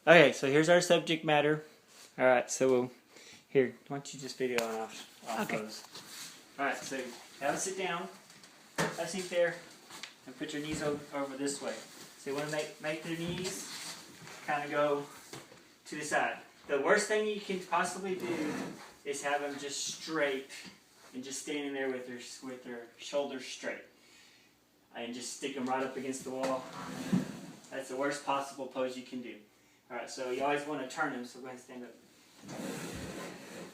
Okay, so here's our subject matter. All right, so here, why don't you just video off Okay. those. All right, so have a sit down, have a seat there, and put your knees over this way. So you want to make their knees kind of go to the side. The worst thing you can possibly do is have them just straight and just standing there with their shoulders straight, and just stick them right up against the wall. That's the worst possible pose you can do. All right, so you always want to turn them, so go ahead and stand up.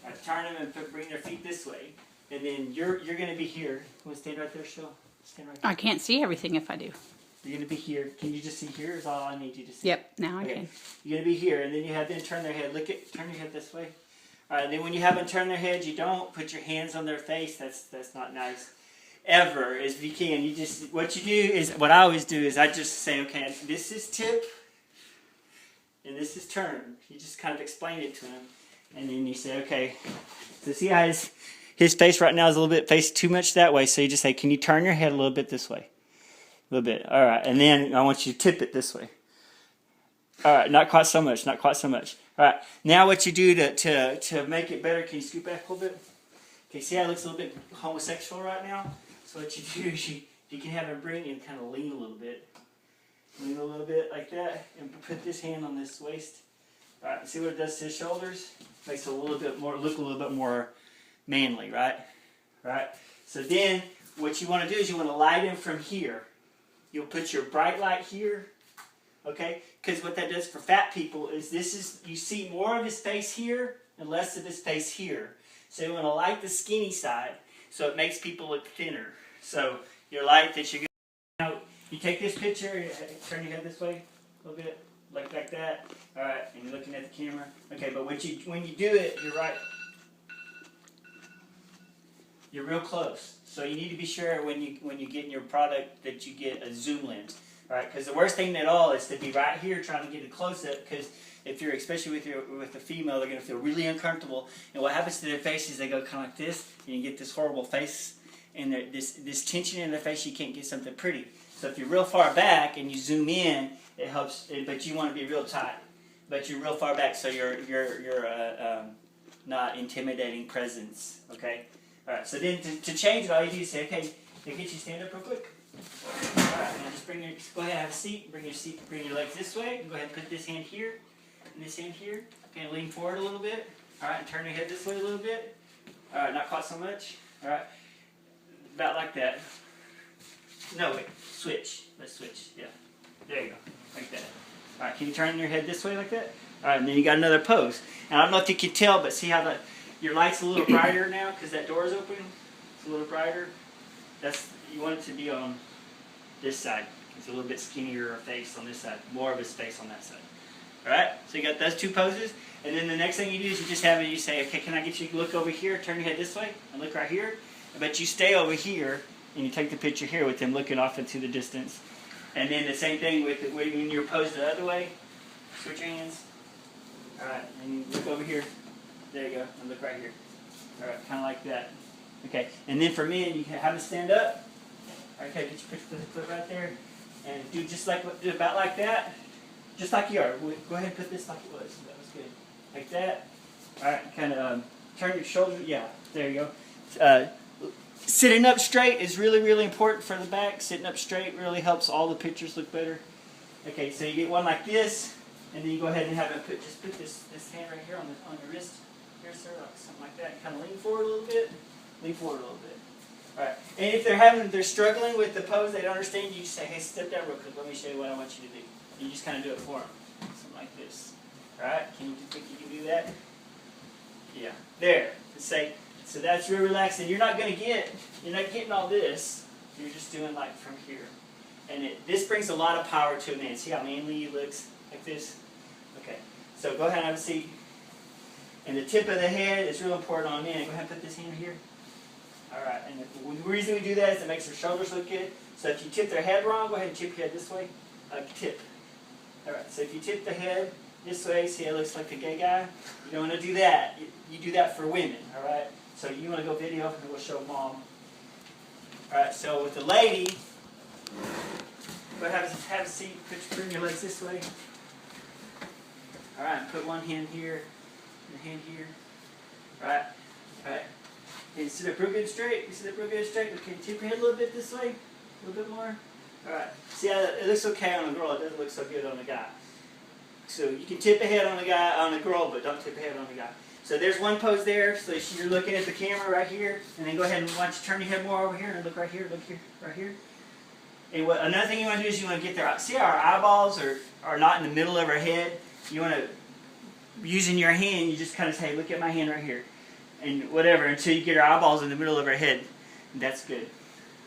All right, turn them and bring their feet this way. And then you're going to be here. You want to stand right there, Cheryl? Stand right there. I can't see everything if I do. You're going to be here. Can you just see here is all I need you to see. Yep, now I Okay. can. You're going to be here, and then you have them turn their head. Turn your head this way. All right, and then when you have them turn their head, you don't put your hands on their face. That's not nice. Ever, if you can. What you do is, what I always do is I just say, okay, this is tip, and this is turn. You just kind of explain it to him, and then you say, okay. So see how his face right now is a little bit faced too much that way. So you just say, can you turn your head a little bit this way, a little bit. All right, and then I want you to tip it this way. All right, not quite so much, not quite so much. All right, now what you do to make it better? Can you scoot back a little bit? Okay, see how it looks a little bit homosexual right now. So what you do is you can have him bring and kind of lean a little bit. Lean a little bit like that, and put this hand on this waist. All right, see what it does to his shoulders? Makes it look a little bit more manly, right? Right. So then, what you want to do is you want to light him from here. You'll put your bright light here, okay? Because what that does for fat people is you see more of his face here and less of his face here. So you want to light the skinny side, so it makes people look thinner. So your light that you're going to, you take this picture, turn your head this way a little bit, like that. All right, and you're looking at the camera. Okay, but when you do it, you're right. You're real close. So you need to be sure when you get in your product that you get a zoom lens. All right, because the worst thing at all is to be right here trying to get a close up. Because if you're, especially with the female, they're going to feel really uncomfortable. And what happens to their face is they go kind of like this, and you get this horrible face, and this tension in their face. You can't get something pretty. So if you're real far back and you zoom in, it helps. But you want to be real tight. But you're real far back, so you're not intimidating presence. Okay. All right. So then to change it, all you do is say, okay, now get you stand up real quick. All right. Now just go ahead and have a seat. Bring your legs this way. Go ahead and put this hand here and this hand here. Okay. Lean forward a little bit. All right. And turn your head this way a little bit. All right. Not quite so much. All right. About like that. No, wait. Switch. Let's switch. Yeah. There you go. Like that. All right. Can you turn your head this way like that? All right. And then you got another pose. And I don't know if you can tell, but see how your light's a little brighter now because that door's open. It's a little brighter. You want it to be on this side. It's a little bit skinnier face on this side. More of his face on that side. All right. So you got those two poses. And then the next thing you do is you just have it. You say, okay, can I get you to look over here? Turn your head this way and look right here. But you stay over here. And you take the picture here with him looking off into the distance. And then the same thing when you're posed the other way. Switch your hands. All right, and you look over here. There you go, and look right here. All right, kind of like that. Okay, and then for men, you can have him stand up. Okay, get your foot right there. And do about like that. Just like you are. Go ahead and put this like it was. That was good. Like that. All right, kind of turn your shoulders. Yeah, there you go. Sitting up straight is really, really important for the back. Sitting up straight really helps all the pictures look better. Okay, so you get one like this, and then you go ahead and have it put this hand right here on your wrist. Here, sir, like something like that. Kind of lean forward a little bit. Lean forward a little bit. All right. And if they're struggling with the pose, they don't understand, you say, hey, step down real quick. Let me show you what I want you to do. You just kind of do it for them. Something like this. All right. Can you think you can do that? Yeah. There. Say. So that's real relaxed, and you're not getting all this. You're just doing like from here, and this brings a lot of power to a man. See how manly he looks like this? Okay. So go ahead and have a seat. And the tip of the head is real important on men. Go ahead and put this hand here. All right. And the reason we do that is it makes their shoulders look good. So if you tip their head wrong, go ahead and tip your head this way. Tip. All right. So if you tip the head this way, see how it looks like a gay guy? You don't want to do that. You do that for women. All right. So you want to go video, and we'll show mom. All right, so with the lady, go have a seat, bring your legs this way. All right, put one hand here, and a hand here. All right, all right. And sit up real good straight. You sit up real good straight. Okay, tip your head a little bit this way, a little bit more. All right. See how it looks okay on a girl. It doesn't look so good on a guy. So you can tip a head on a girl, but don't tip a head on a guy. So there's one pose there. So you're looking at the camera right here, and then go ahead and watch. Turn your head more over here and look right here. Look here, right here. And another thing you want to do is you want to get there. See how our eyeballs are not in the middle of our head. You want to, using your hand, you just kind of say, look at my hand right here. And whatever, until you get our eyeballs in the middle of our head. And that's good.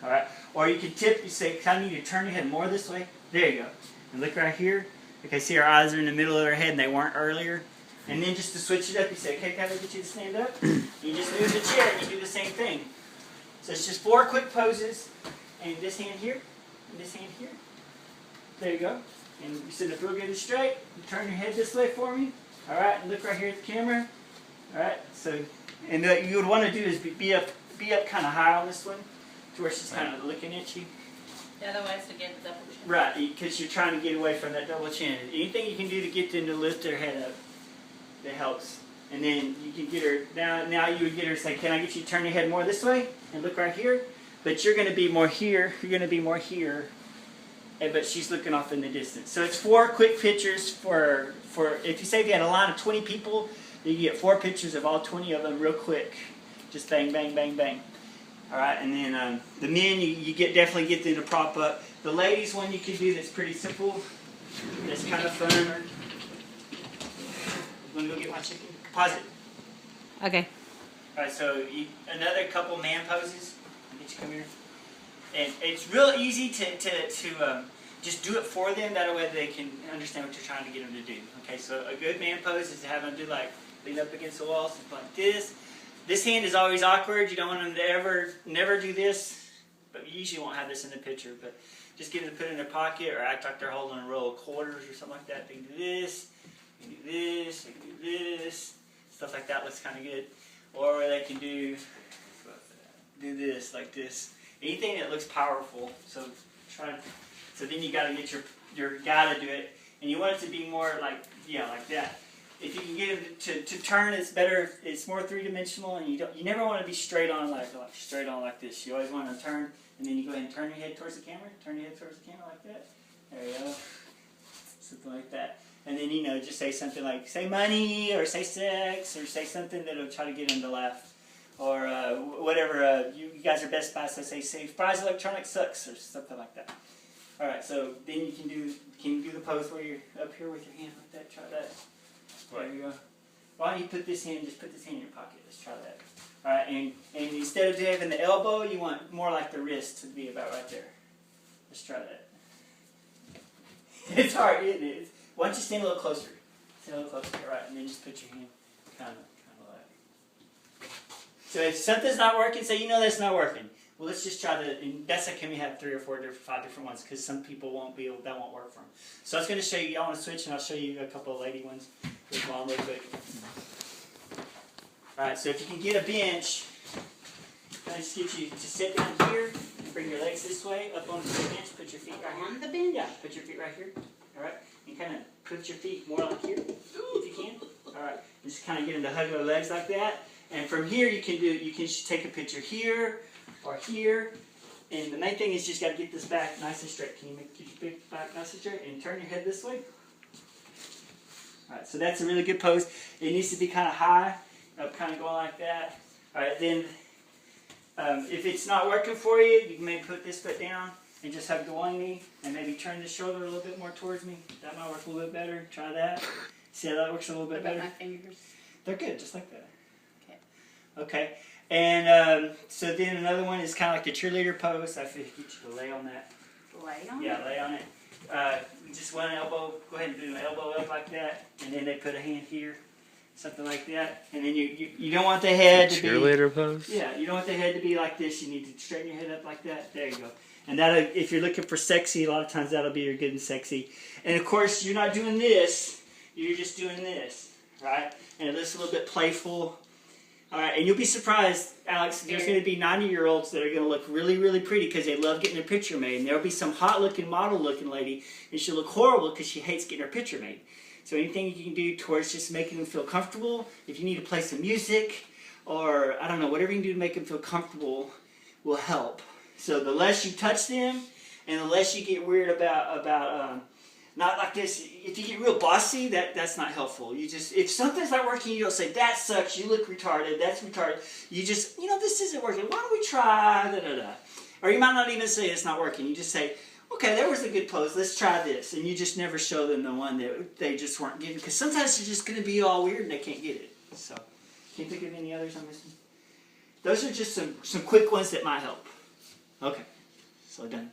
All right? Or you can tip, you say, I need you to turn your head more this way. There you go. And look right here. Okay, see our eyes are in the middle of our head and they weren't earlier. And then just to switch it up, you say, okay, can I get you to stand up? You just move the chair and you do the same thing. So it's just 4 quick poses. And this hand here, and this hand here. There you go. And you sit up real good and straight. You turn your head this way for me. All right, and look right here at the camera. All right, so, and what you would want to do is be up kind of high on this one, to where she's kind of looking at you. The other way is to get the double chin. Right, because you're trying to get away from that double chin. Anything you can do to get them to lift their head up, that helps. And then you can get her, now you would get her to say, can I get you to turn your head more this way? And look right here. But you're going to be more here, you're going to be more here. But she's looking off in the distance. So it's 4 quick pictures for if you say if you had a line of 20 people, you get 4 pictures of all 20 of them real quick. Just bang, bang, bang, bang. All right, and then the men, you definitely get them to prop up. The ladies one you can do that's pretty simple. That's kind of fun. You want to go get my chicken? Pause it. Okay. All right, so another couple man poses. I'll get you come here. And it's real easy to just do it for them. That way they can understand what you're trying to get them to do. Okay, so a good man pose is to have them do like lean up against the wall, something like this. This hand is always awkward. You don't want them to never do this. But you usually won't have this in the picture. But just get them to put it in their pocket or act like they're holding a roll of quarters or something like that. They can do this. They can do this. They can do this. Stuff like that looks kind of good. Or they can do this like this. Anything that looks powerful. So then you got to get your guy to do it, and you want it to be more like like that. If you can get it to turn, it's better. It's more 3-dimensional, and you never want to be straight on like this. You always want to turn, and then you go ahead and turn your head towards the camera. Turn your head towards the camera like that. There you go. Something like that. And then just say something like say money or say sex or say something that'll try to get them to laugh. Or whatever, you guys are Best Buy, so say Fry's Electronics sucks, or something like that. Alright, so then you can do the pose where you're up here with your hand like that. Try that. There you go. Why don't you just put this hand in your pocket. Let's try that. Alright, and instead of having the elbow, you want more like the wrist to be about right there. Let's try that. It's hard, isn't it? Why don't you stand a little closer? Stand a little closer, alright, and then just put your hand kind of like. So if something's not working, say that's not working. Well, let's just try and that's like, can we have 3 or 4 5 different ones, because some people that won't work for them. So I was going to show you, y'all want to switch, and I'll show you a couple of lady ones with mom real quick. Alright, so if you can get a bench, I'll just get you to sit down here, and bring your legs this way, up onto the bench, put your feet right here. On the bench? Yeah, put your feet right here. Alright, and kind of put your feet more like here, if you can. Alright, and just kind of get them to hug their legs like that. And from here you can take a picture here or here. And the main thing is just got to get this back nice and straight. Can you get your back nice and straight and turn your head this way? Alright, so that's a really good pose. It needs to be kind of high, kind of going like that. Alright, then if it's not working for you, you can maybe put this foot down and just hug the one knee and maybe turn the shoulder a little bit more towards me. That might work a little bit better. Try that. See how that works a little bit better? My fingers. They're good, just like that. Okay. Okay, and so then another one is kind of like the cheerleader pose. I feel get you to lay on that. Lay on it? Yeah, lay on it. Just one elbow, go ahead and do an elbow up like that, and then they put a hand here, something like that. And then you don't want the head to be... Cheerleader pose? Yeah, you don't want the head to be like this. You need to straighten your head up like that. There you go. And that'll, if you're looking for sexy, a lot of times that'll be your good and sexy. And of course, you're not doing this. You're just doing this, right? And it looks a little bit playful. All right, and you'll be surprised, Alex. There's going to be 90-year-olds that are going to look really, really pretty because they love getting their picture made. And there'll be some hot-looking, model-looking lady, and she'll look horrible because she hates getting her picture made. So anything you can do towards just making them feel comfortable, if you need to play some music, or, I don't know, whatever you can do to make them feel comfortable will help. So the less you touch them, and the less you get weird about not like this. If you get real bossy, that's not helpful. You just, if something's not working, you don't say, that sucks, you look retarded, that's retarded. You just, this isn't working. Why don't we try, da-da-da. Or you might not even say it's not working. You just say, okay, that was a good pose, let's try this. And you just never show them the one that they just weren't getting. Because sometimes they're just going to be all weird and they can't get it. So, can you think of any others I'm missing? Those are just some quick ones that might help. Okay, so done.